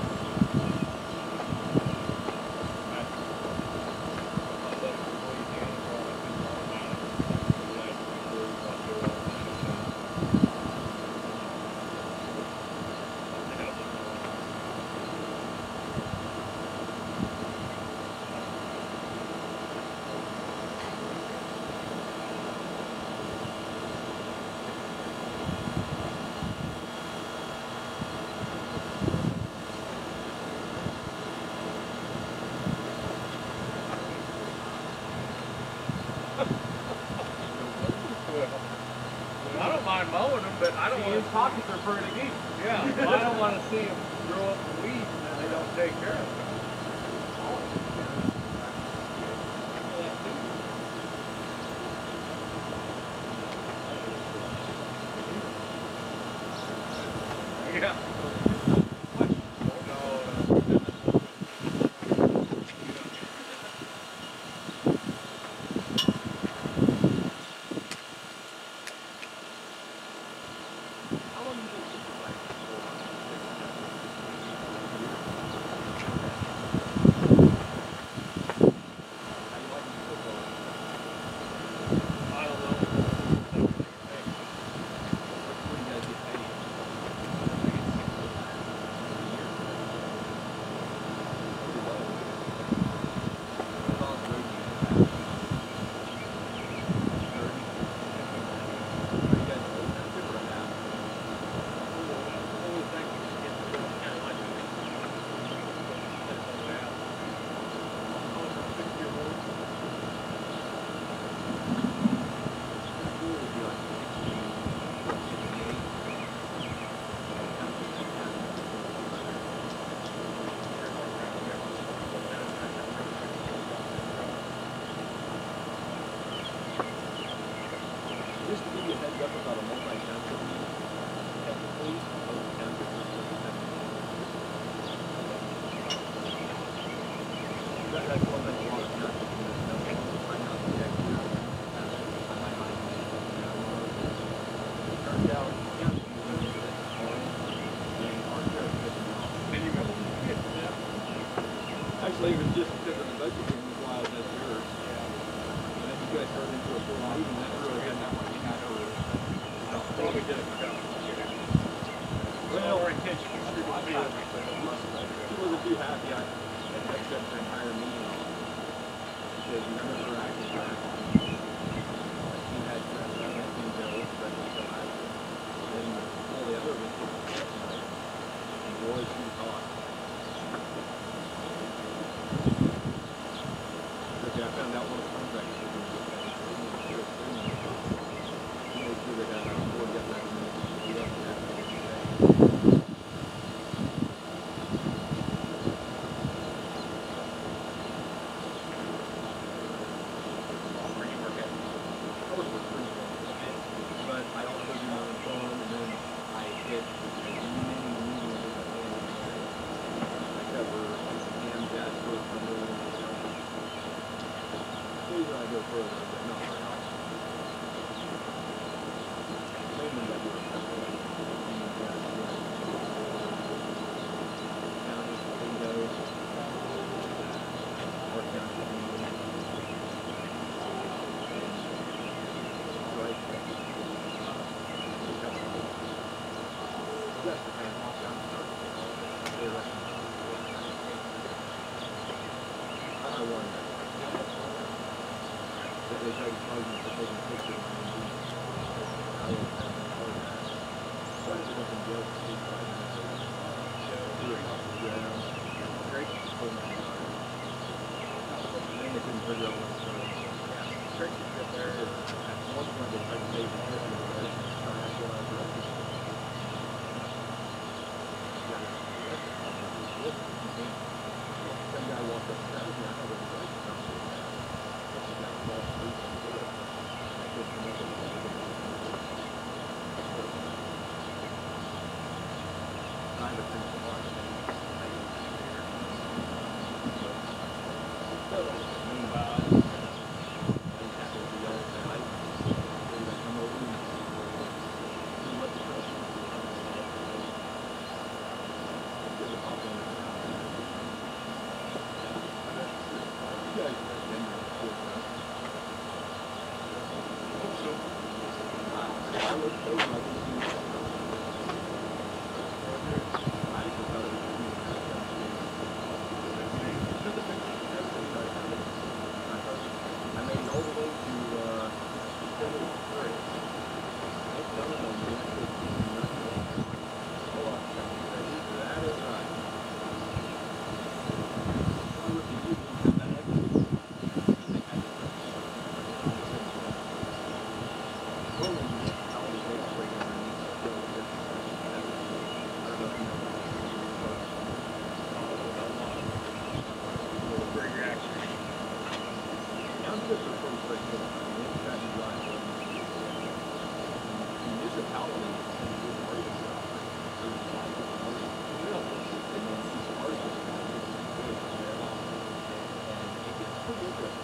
I don't mind mowing them, but I don't want his pockets are pretty deep. Yeah, well, I don't want to see them grow up the weeds and then they don't take care of them. Yeah. Just to give you a heads up about a multi-township meeting, technically, multi-township is that's one that a lot of townships in this town find out the extra. I might not even it turns out the county is doing this morning, and our sheriff gets now. And you remember when you get to that? Actually, it was just because of the budget hearing was why I was at yours. And then you guys turned into a full meeting, that really had that one. Well, we did it. Well, our intention was to be he wasn't too happy. I accepted the entire meeting on it. Because remember, I was back on. He had things that were special to I. Then all the other ones were like, boys who talk. Okay, I found out one of the contractors was doing this. They got out before they got back in the but I also do my own phone, and then I get as many meetings as I can. I won that. They tried to charge me for taking pictures on the beach. I was having a hard time. So I ended up in jail for 5 minutes. We were off the ground. Great. Pulled my car. And then they couldn't figure out what to do. Yeah, great to get there. At one point they tried to take the picture of it. I had to go out there. Some guy walked up and grabbed me. I had a right to come to him. He got false proof and did it. I couldn't come up with it. I have a sense of heart. Meanwhile, I just happened to be all night. They come over and see what the person is. Just pop in and out. You guys have been there before, right? I was so lucky to see you. I actually thought it was going to be a I made it all the way to Seminole Spring. I don't know, man. Hold on. That is right. I looked at you and that heck.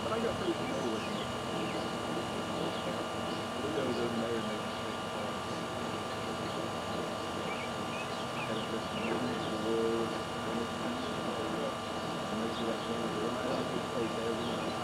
But I got pretty familiar with it. Windows over there make mistakes. I had it just moving forward, and make sure that camera is right on its place every night.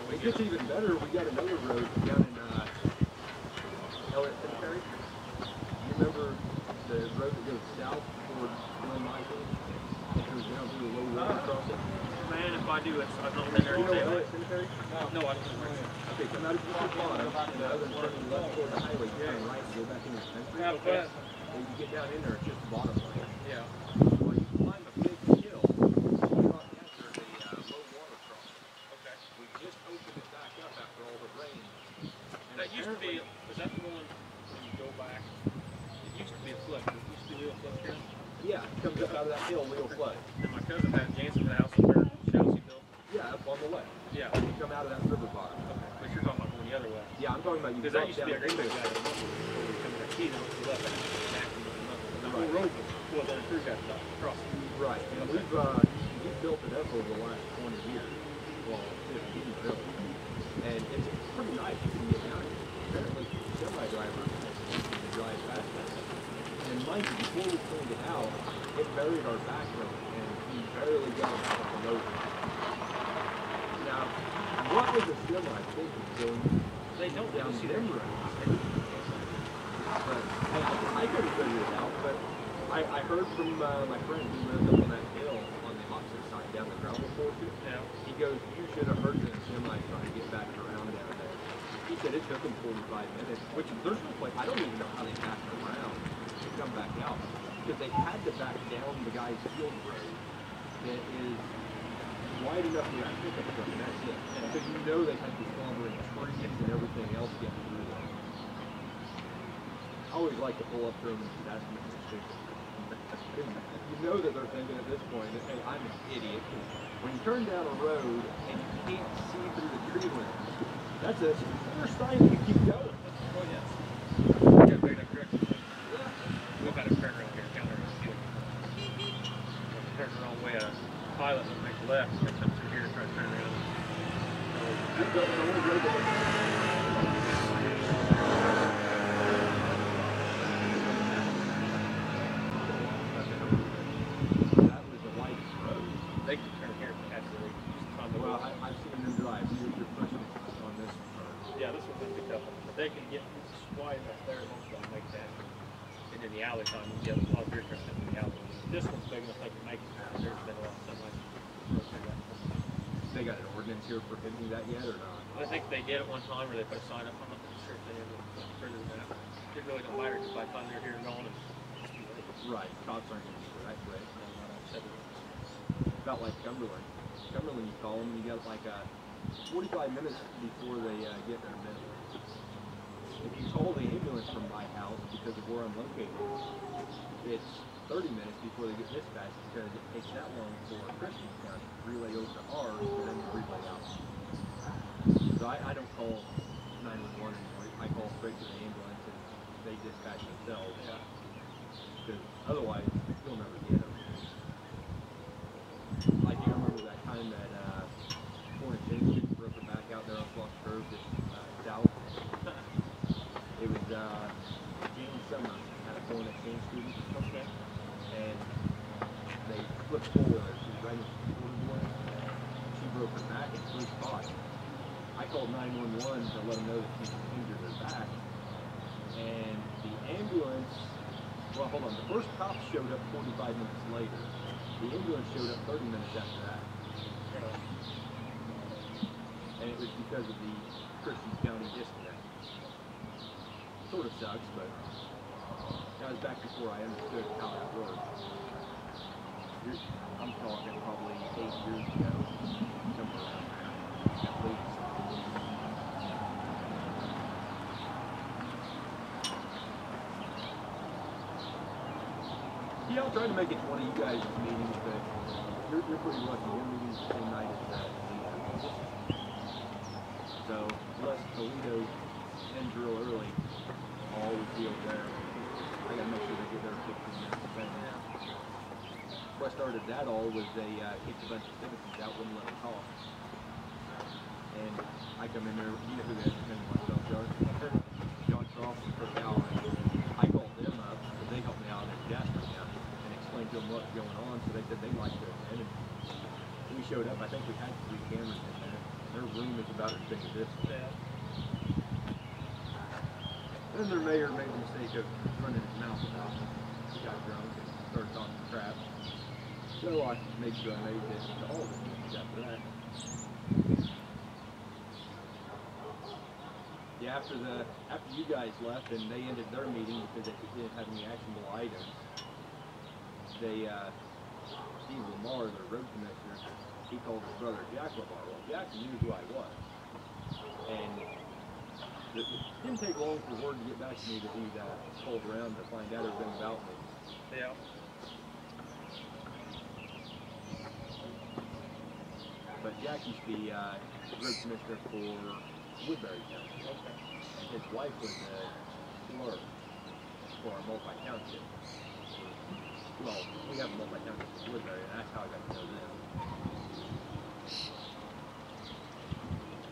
It gets even better. We got another road down in Elliott Cemetery. You remember the road that goes south toward Glen Michael? It goes down through the low road crossing. Man, if I do, I've not been there You know today. Elliott Cemetery? No, I don't know. Okay, come out of the bottom, and other than turning left toward the highway, turn right and go back in the country. When you get down in there, it's just the bottom line. Yeah. Well, you climb a big hill right after the low water crossing. Okay. We just opened it back up after all the rain. That used to be, was that the one when you go by real close here. Yeah, it comes up out of that hill real slow. And my cousin had Jansen house up there, Chelsea built. Yeah, up on the left. Yeah. You come out of that river bottom. Okay, but you're talking about going the other way. Yeah, I'm talking about you. Because that used to be a great big guy. Coming at Keith, it was left. The whole road was on through that across. Right, and we've built it up over the last 20 years. Well, 15 really. And it's pretty nice. You can get down it. Apparently, semi-drivers can drive fast. And mind you, before we cleaned it out, it buried our back road, and we barely got it out of the road. Now, what was the semi thinking going They don't down see them roads? But I couldn't figure it out, but I heard from my friend who lives up on that hill on the opposite side, down the gravel portion. Yeah. He goes, you should have heard the semi trying to get back around down there. He said it took him 45 minutes, which there's no place, I don't even know how they backed around to come back out. Because they had to back down the guy's field road that is wide enough for that pickup truck, and that's it. And because you know they had to slumber in trees and everything else getting through there. I always like to pull up to them and say, that's stupid. You know that they're thinking at this point that, hey, I'm an idiot. When you turn down a road and you can't see through the tree limbs, that's a first sign that you keep going. Oh, yes. Yeah, very enough direction. We've got to turn around here, counter and steal. Turn the wrong way, a pilot will make a left, and come through here to try to turn around. You've got the whole road that was the widest road. They can turn here absolutely. Well, I've seen them drive. You're pushing on this road. Yeah, this one's gonna be tough, but they can get wide enough there, most of them make that. And in the alley time, you get a lot of beer trucks in the alley. This one's big enough they can make it. There's been a lot of sunlight. They got an ordinance here prohibiting that yet or not? I think they did at one time where they put a sign up. I'm not sure if they ever further than that. It really don't matter because by the time they're here and gone, it's too late. Right, cops aren't going to be that quick. About like Cumberland. Cumberland, you call them and you got like 45 minutes before they get their minute. If you call the ambulance from my house because of where I'm located, it's 30 minutes before they get dispatched because it takes that long for Christian County to relay over to ours for them to relay out. So I don't call 911 anymore. I call straight to the ambulance and they dispatch themselves. Yeah. Because otherwise, you'll never get them. I do remember that time that Florence James broke her back out there on Floss Grove, just south. It was Jane Summers had a foreign exchange student. Okay. And they flipped four-wheelers. She was riding a quarter-wheel. She broke her back in 3 spots. I called 911 to let them know that she injured her back. And the ambulance, well, hold on. The first cop showed up 45 minutes later. The ambulance showed up 30 minutes after that. And it was because of the Christian County disconnect. Sort of sucks, but that was back before I understood how that worked. I'm talking probably 8 years ago, somewhere around there, at least. Yeah, I'll try to make it to one of you guys' meetings, but you're pretty lucky. Your meeting's the same night as that. So, unless Toledo ends real early, I'll always be over there. I gotta make sure they get there 15 minutes ahead now. What started that all was they kicked a bunch of citizens out, wouldn't let them talk. And I come in there, you know who that is, myself, John Croft and Kirk Allen. I called them up, because they helped me out in Jasper County, and explained to them what's going on, so they said they'd like to attend. And we showed up, I think we had 3 cameras in there. Their room is about as big as this. Yeah. Then their mayor made the mistake of running his mouth about it. He got drunk and started talking crap. So I made sure I made this to all of them after that. Yeah, after you guys left and they ended their meeting because they didn't have any actionable items, they, Steve Lamar, their road commissioner, he called his brother Jack Lamar. Well, Jack knew who I was. And it didn't take long for word to get back to me that he'd called around to find out everything about me. Yeah. But Jack used to be road commissioner for Woodbury County. Okay. And his wife was a clerk for our multi-township. Well, we have a multi-township in Woodbury, and that's how I got to know them.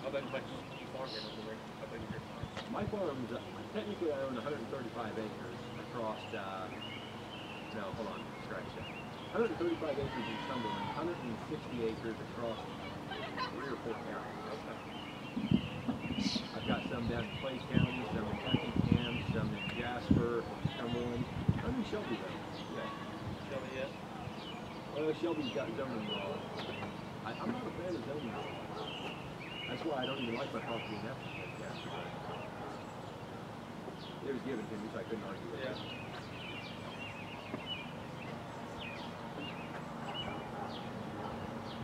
How about much you farm here over there? How big is your farm? My farm's, technically I own 135 acres across, no, hold on, scratch that. 135 acres in Cumberland, 160 acres across 3 or 4 counties. Okay. I've got some down in Clay County, some in Effingham, some in Jasper, Cumberland. I'm in Shelby though. Yeah. Shelby yet? Well, Shelby's got zoning law. I'm not a fan of zoning law. That's why I don't even like my property in Effingham. It was given to me, so I couldn't argue with it.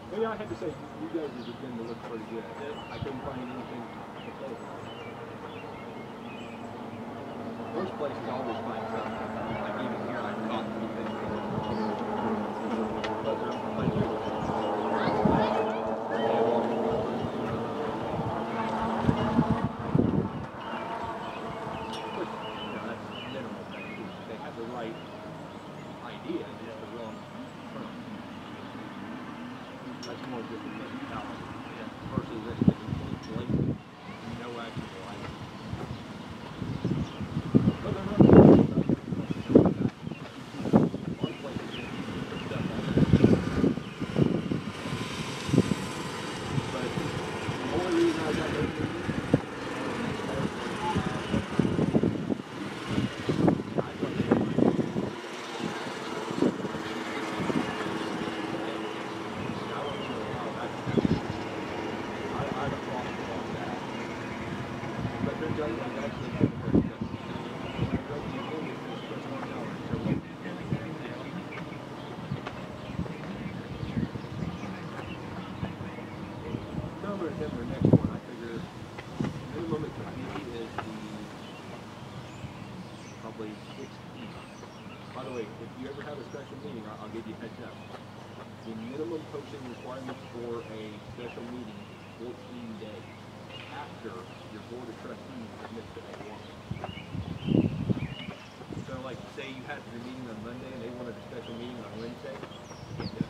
But yeah, I have to say, you guys have been to look pretty good. I couldn't find anything to say about it. Most places always find something. Like even here, I've caught 3 things. But they're like, that's minimal things. They have the right idea, just the wrong term. That's more just a mentality versus anything blatant, no actionable item. But they're not about that. One place is stuff like that. But the only reason I got those things By the way, if you ever have a special meeting, I'll give you a heads up. The minimum posting requirements for a special meeting is 14 days after your board of trustees submits that they want. So like, say you had your meeting on Monday and they wanted a special meeting on Wednesday, you can't do it.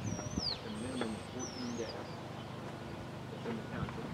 The minimum is 14 days. It's in the township.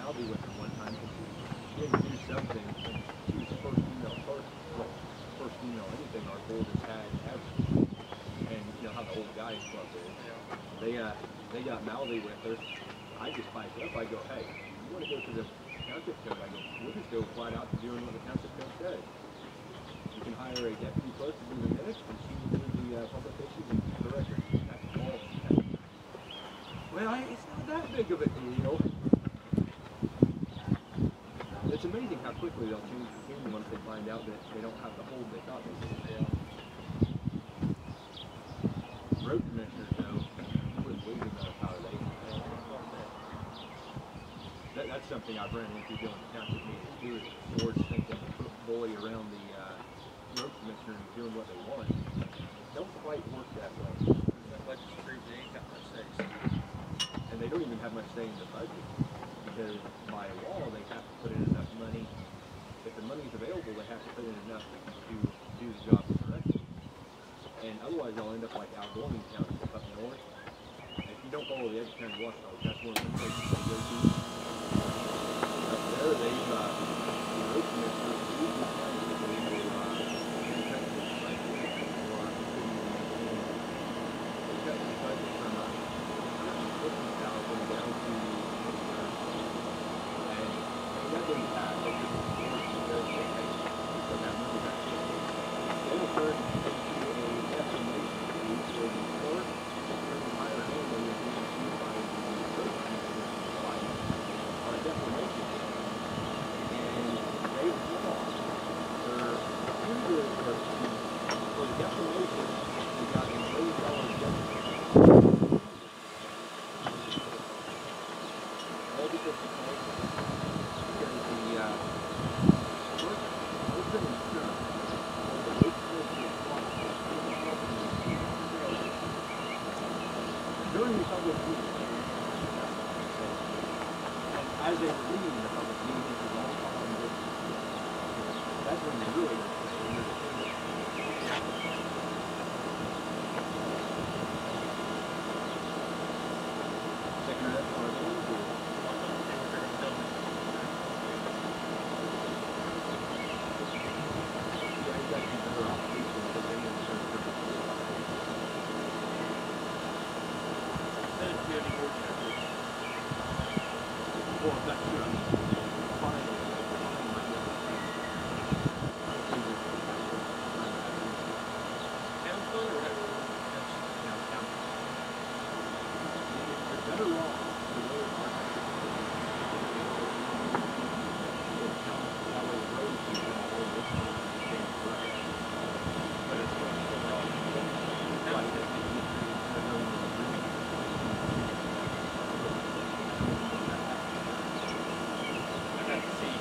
mouthy with her one time because she didn't do something, and she was the first female anything our board has had ever. And you know how the old guys club is. They got mouthy with her. I just spiked up. I go, hey, you want to go to the township code? I go, we'll just go flat out to doing what the township code says. You can hire a deputy clerk to do the minutes, and she will do the publications and keep the record. That's all she has. Well, it's not that big of a deal. It's amazing how quickly they'll change the tune once they find out that they don't have the hold they thought they did. Road commissioners, though, you wouldn't believe the amount of power they have. That's something I've run into doing township meetings too, is the boards thinking to put bully around the road commissioner and doing what they want. Don't quite work that way. Legislature, they ain't got much say. And they don't even have much say in the budget, because by law, they have to put in enough money. If the money's available, they have to put in enough to do the job correctly. And otherwise, they'll end up like Algorn Township up north. If you don't follow the Edge County watchdog, that's one of the places they go to. Up there, they've the road commissioner of the county is able to cut the budget or they cut the budget from $150,000 down to and that didn't pass. They just forced the judge to pay for that money back. They will turn into a estimation fee for the court or the higher hand when you're being sued by the road commissioner on a defamation case. And they lost. For the defamation, they got a $1 million judgment. All because the during the public meeting, as they were leaving the public meeting, it was all talking with that's when you really second that's what I I got to see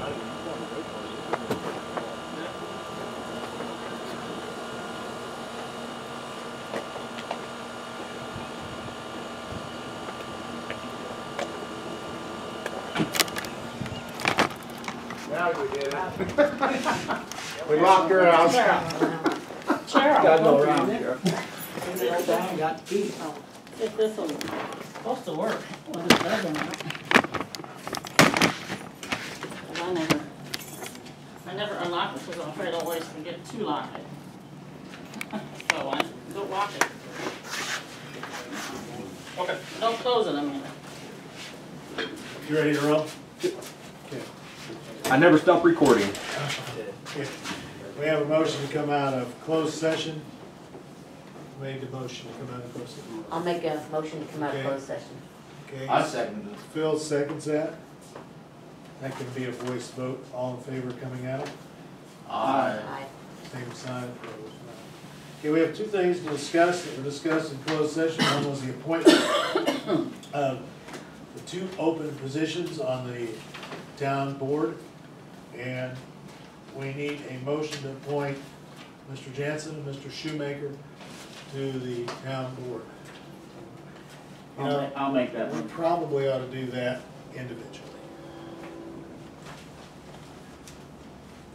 I didn't know on the road part, it didn't really work at all. Now we did it. We locked her out. Cheryl. Got no round here. If this will, supposed to work, well, it doesn't. And I never unlock it because I'm afraid I'll always forget to lock it. So I don't lock it. Okay. Don't close it, I mean. You ready to roll? I never stop recording. We have a motion to come out of closed session. Made the motion to come out of closed session. I'll make a motion to come out of Okay. closed session. Okay. I second it. Phil seconds that. That can be a voice vote. All in favor of coming out? Aye. Aye. Same sign, opposed, no. Okay, we have two things to discuss that were discussed in closed session. One was the appointment of the two open positions on the town board. And we need a motion to appoint Mr. Jansen and Mr. Shoemaker to the town board. You know, I'll make that we one. probably ought to do that individually.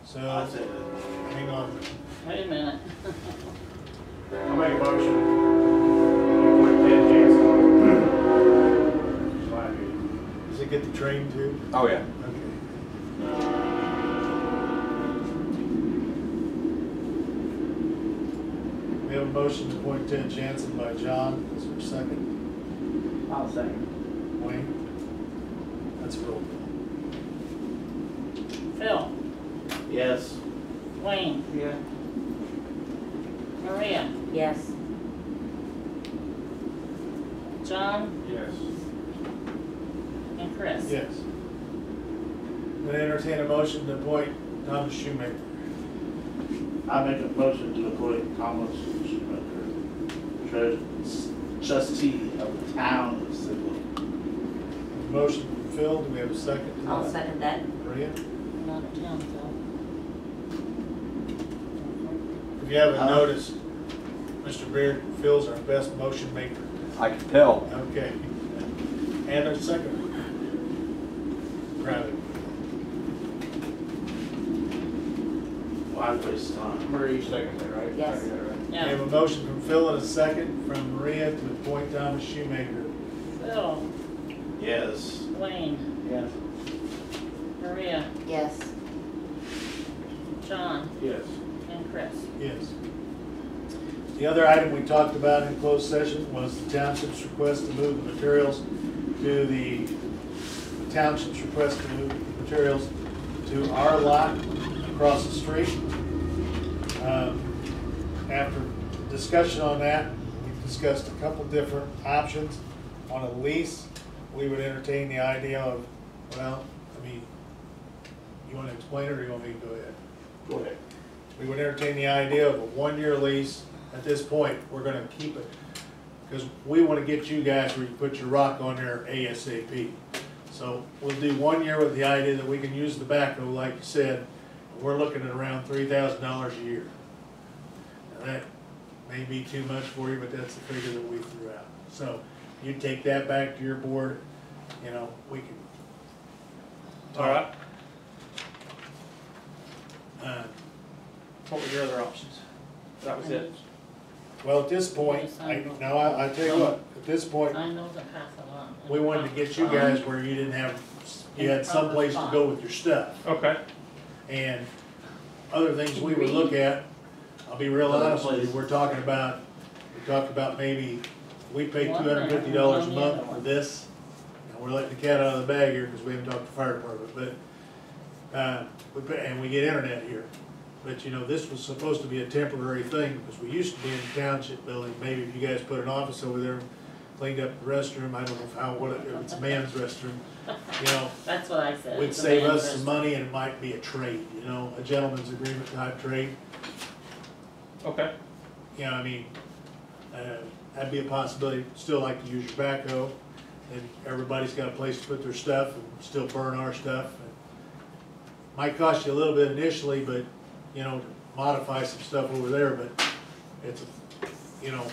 So, I said it. hang on. Wait a minute. I'll make a motion. Appoint Ted Jansen. Does it get the train too? Oh, yeah. Okay. We have a motion to appoint Ted Jansen by John. Is there a second? I'll second. Wayne? That's a roll call. Phil, Yes. Wayne, Yeah. Maria, Yes. John, Yes. and Chris. Yes. Then entertain a motion to appoint Thomas Shoemaker. I make a motion to appoint Thomas Schumacher, trustee of the town of Sigel. Motion from Phil, do we have a second to I'll that? second that. Maria? Not a town, Phil. If you haven't noticed, Mr. Beard, Phil's our best motion maker. I can tell. Okay. And a second. Proud of you. Why waste time? Marie seconded it, right? Yes. I got it right. We Yeah, have a motion from Phil and a second from Maria to appoint Thomas Shoemaker. Phil, Yes. Wayne, Yes. Maria, Yes. John, Yes. and Chris. Yes. The other item we talked about in closed session was the township's request to move the materials to the township's request to move the materials to our lot across the street. After discussion on that, we discussed a couple different options. On a lease, we would entertain the idea of, well, I mean, you want to explain it or you want me to go ahead? Go ahead. We would entertain the idea of a one-year lease. At this point, we're gonna keep it, because we wanna get you guys where you put your rock on there ASAP. So we'll do 1 year with the idea that we can use the backhoe, like you said. We're looking at around $3,000 a year. Now that may be too much for you, but that's the figure that we threw out. So you take that back to your board, you know, we can. All right. What were your other options? That was it. Well, at this point, I tell you what, at this point, I know to pass it on. we wanted to get you guys where you didn't have, you had someplace to go with your stuff. Okay. And other things we would look at, I'll be real honest with you, we talked about maybe, we pay $250 a month for this. And we're letting the cat out of the bag here because we haven't talked to the fire department, but, and we get internet here. But you know, this was supposed to be a temporary thing because we used to be in the township building. Maybe if you guys put an office over there, cleaned up the restroom, I don't know if it's a man's restroom, you know. That's what I said. Would it's a save man's us some restroom. money and it might be a trade, you know, a gentleman's agreement type trade. Okay. You know, I mean, that'd be a possibility. Still like to use your backhoe, and everybody's got a place to put their stuff and still burn our stuff. might cost you a little bit initially, but, you know, to modify some stuff over there, but it's, you know,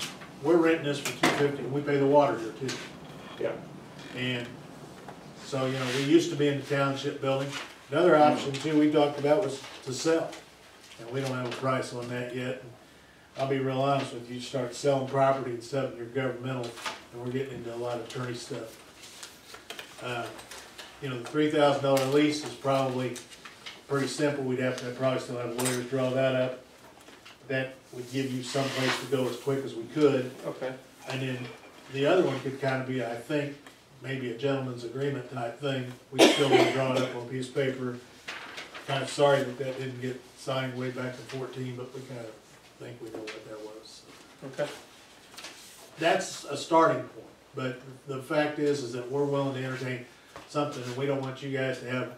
we're renting this for $250, we pay the water here too. Yeah. And so, you know, we used to be in the township building. Another option too we talked about was to sell, and we don't have a price on that yet. And I'll be real honest with you, start selling property and stuff, and you're governmental, and we're getting into a lot of attorney stuff. You know, the $3,000 lease is probably pretty simple. We'd have to probably still have lawyers draw that up. That would give you some place to go as quick as we could. Okay. And then the other one could kind of be, I think, maybe a gentleman's agreement type thing. We still want to draw it up on a piece of paper. Kind of sorry that that didn't get signed way back in 14, but we kind of think we know what that was. Okay. That's a starting point. But the fact is that we're willing to entertain something, and we don't want you guys to have,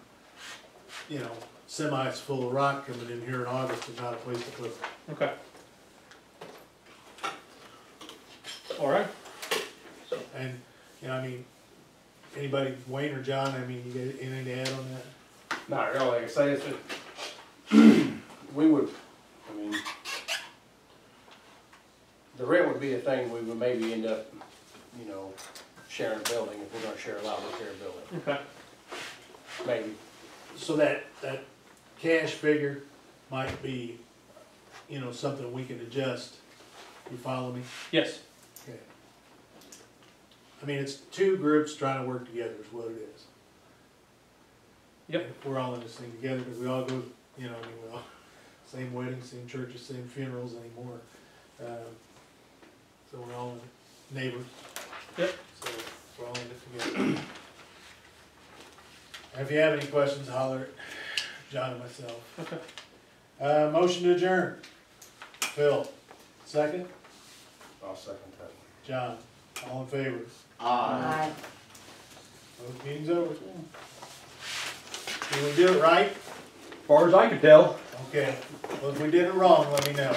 you know, semis full of rock coming in here in August and not a place to put it. Okay. All right. And, you know, I mean, anybody, Wayne or John, I mean, you got anything to add on that? Not really, like I say, it's, we would, I mean, the rent would be a thing, we would maybe end up, you know, sharing a building, if we're gonna share a lot, we'll share a building, Okay. maybe. So that cash figure might be, you know, something we can adjust. You follow me? Yes. Okay. I mean, it's two groups trying to work together is what it is. Yep. We're all in this thing together because we all go, you know, I mean, we all, same weddings, same churches, same funerals anymore. So we're all neighbors. Yep. So we're all in it together. If you have any questions, holler at John and myself. Okay. Motion to adjourn. Phil, second? I'll second that. John, all in favor? Aye. Meeting's over. Did we do it right? As far as I could tell. Okay. Well, if we did it wrong, let me know.